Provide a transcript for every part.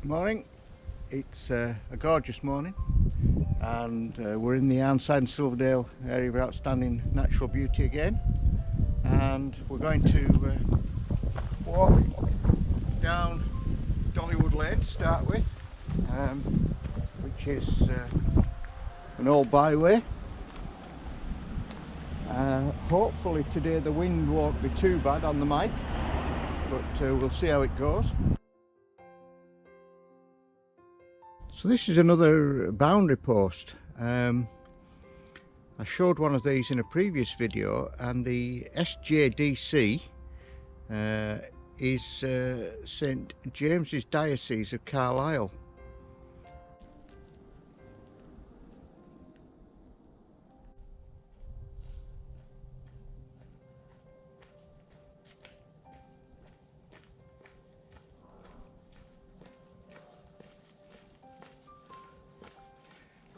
Morning. It's a gorgeous morning, and we're in the Arnside and Silverdale area of outstanding natural beauty again, and we're going to walk down Dollywood Lane to start with, which is an old byway. Hopefully today the wind won't be too bad on the mic, but we'll see how it goes. So this is another boundary post. I showed one of these in a previous video, and the SJDC is St James's Diocese of Carlisle.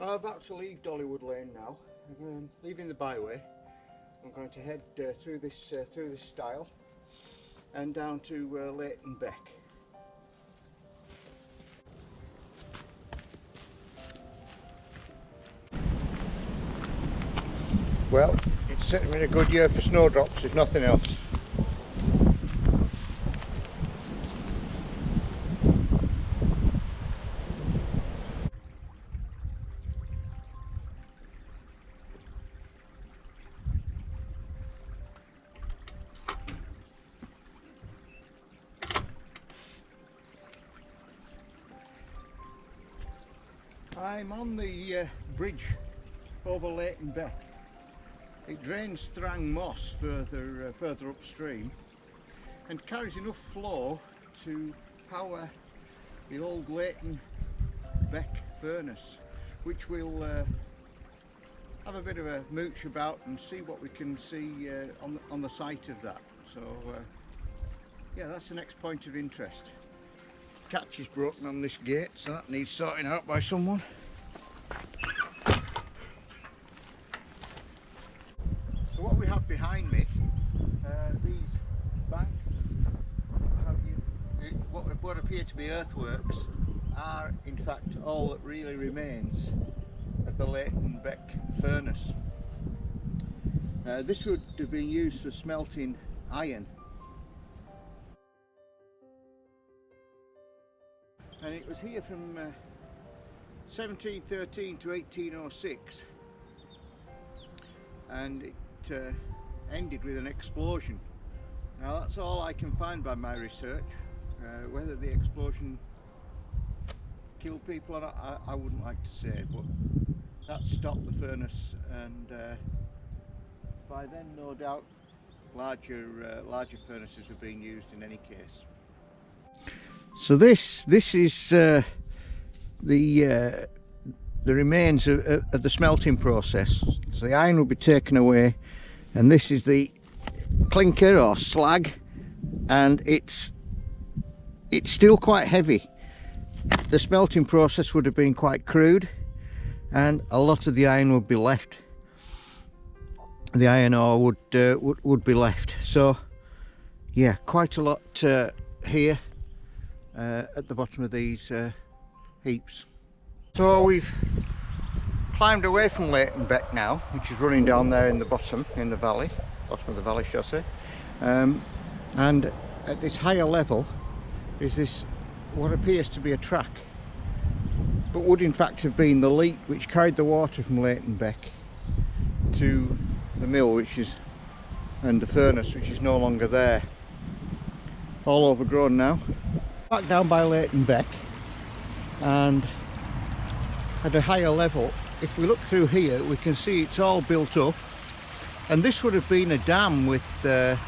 I'm about to leave Dollywood Lane now. Leaving the byway. I'm going to head through this stile and down to Leighton Beck. Well, it's certainly been a good year for snowdrops, if nothing else. I'm on the bridge over Leighton Beck. It drains Thrang Moss further upstream and carries enough flow to power the old Leighton Beck furnace, which we'll have a bit of a mooch about and see what we can see on the site of that. So yeah, that's the next point of interest. Catch is broken on this gate, so that needs sorting out by someone. So what we have behind me, these banks, what appear to be earthworks, are in fact all that really remains of the Leighton Beck furnace. This would have been used for smelting iron, and it was here from 1713 to 1806, and it ended with an explosion. Now that's all I can find by my research. Whether the explosion killed people or not, I wouldn't like to say, but that stopped the furnace, and by then no doubt larger furnaces were being used in any case. So this is the remains of the smelting process. So the iron will be taken away, and this is the clinker or slag, and it's still quite heavy. The smelting process would have been quite crude, and a lot of the iron would be left. The iron ore would be left. So yeah, quite a lot here at the bottom of these heaps. So we've climbed away from Leighton Beck now, which is running down there in the bottom, in the valley, bottom of the valley, shall I say. And at this higher level is this what appears to be a track, but would in fact have been the leak which carried the water from Leighton Beck to the mill, and the furnace, which is no longer there. All overgrown now. Back down by Leighton Beck, and at a higher level, if we look through here, we can see it's all built up, and this would have been a dam with a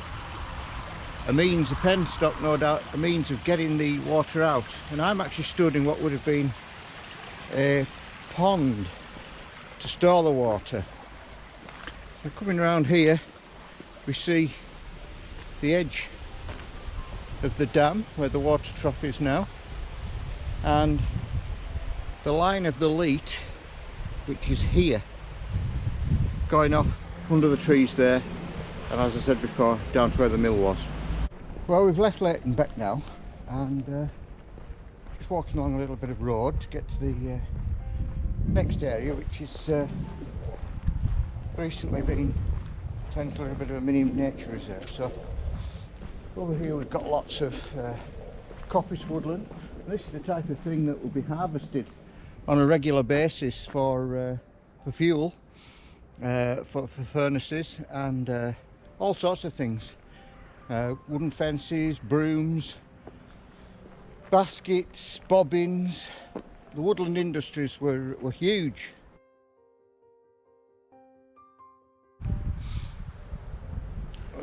penstock, no doubt, a means of getting the water out. And I'm actually stood in what would have been a pond to store the water. So coming around here, we see the edge of the dam where the water trough is now, and the line of the leat, which is here, going off under the trees there, and as I said before, down to where the mill was. Well, we've left Leighton Beck now, and just walking along a little bit of road to get to the next area, which is recently been turned into a bit of a mini nature reserve. So over here we've got lots of coppice woodland. And this is the type of thing that will be harvested on a regular basis for fuel, for furnaces and all sorts of things. Wooden fences, brooms, baskets, bobbins. The woodland industries were huge.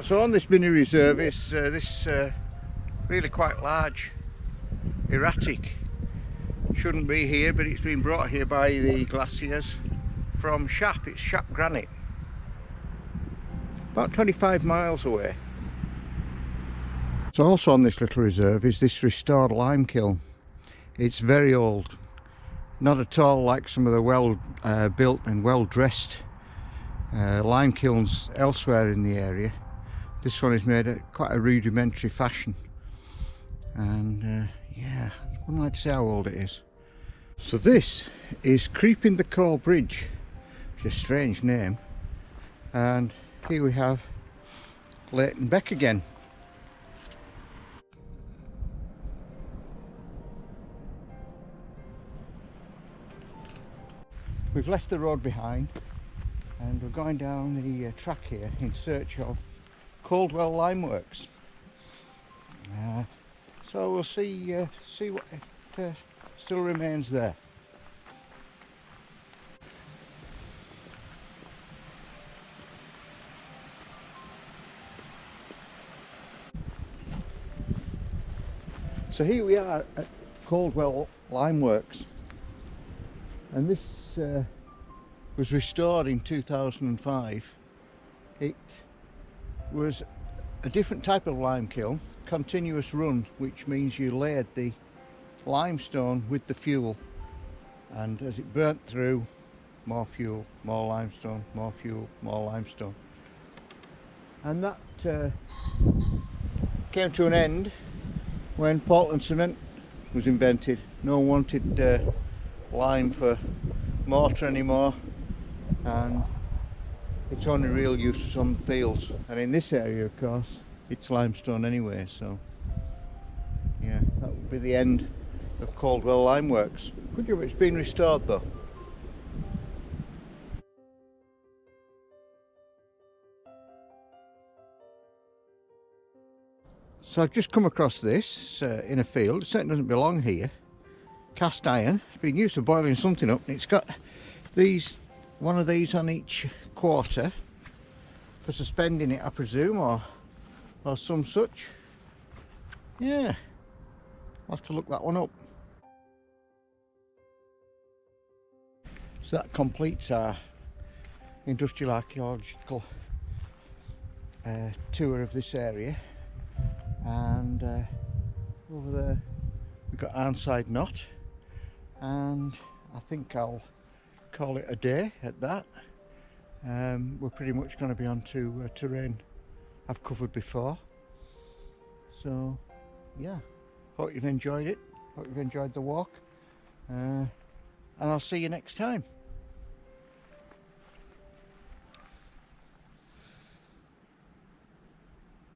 So on this mini reserve is this really quite large erratic. Shouldn't be here, but it's been brought here by the glaciers from Shap. It's Shap Granite, about 25 miles away. So also on this little reserve is this restored lime kiln. It's very old, not at all like some of the well built and well dressed lime kilns elsewhere in the area. This one is made at quite a rudimentary fashion, and yeah, I wouldn't like to say how old it is. So this is Creeping the Coal Bridge, which is a strange name, and here we have Leighton Beck again. We've left the road behind and we're going down the track here in search of Caldwell lime works. So we'll see what still remains there. So here we are at Caldwell lime works, and this was restored in 2005. It was a different type of lime kiln, continuous run, which means you layered the limestone with the fuel, and as it burnt through, more fuel, more limestone, more fuel, more limestone, and that came to an end when Portland cement was invented. No one wanted lime for mortar anymore, and its only real use was on the fields, and in this area of course it's limestone anyway. So yeah, that would be the end of Caldwell lime works. Good job it's been restored though. So I've just come across this in a field. It certainly doesn't belong here. Cast iron. It's been used for boiling something up, and it's got one of these on each quarter for suspending it, I presume, or some such. Yeah, I'll have to look that one up. So that completes our Industrial Archaeological tour of this area. And over there we've got Arnside Knot, and I think I'll call it a day at that. We're pretty much going to be on to terrain I've covered before. So yeah, hope you've enjoyed it, hope you've enjoyed the walk, and I'll see you next time.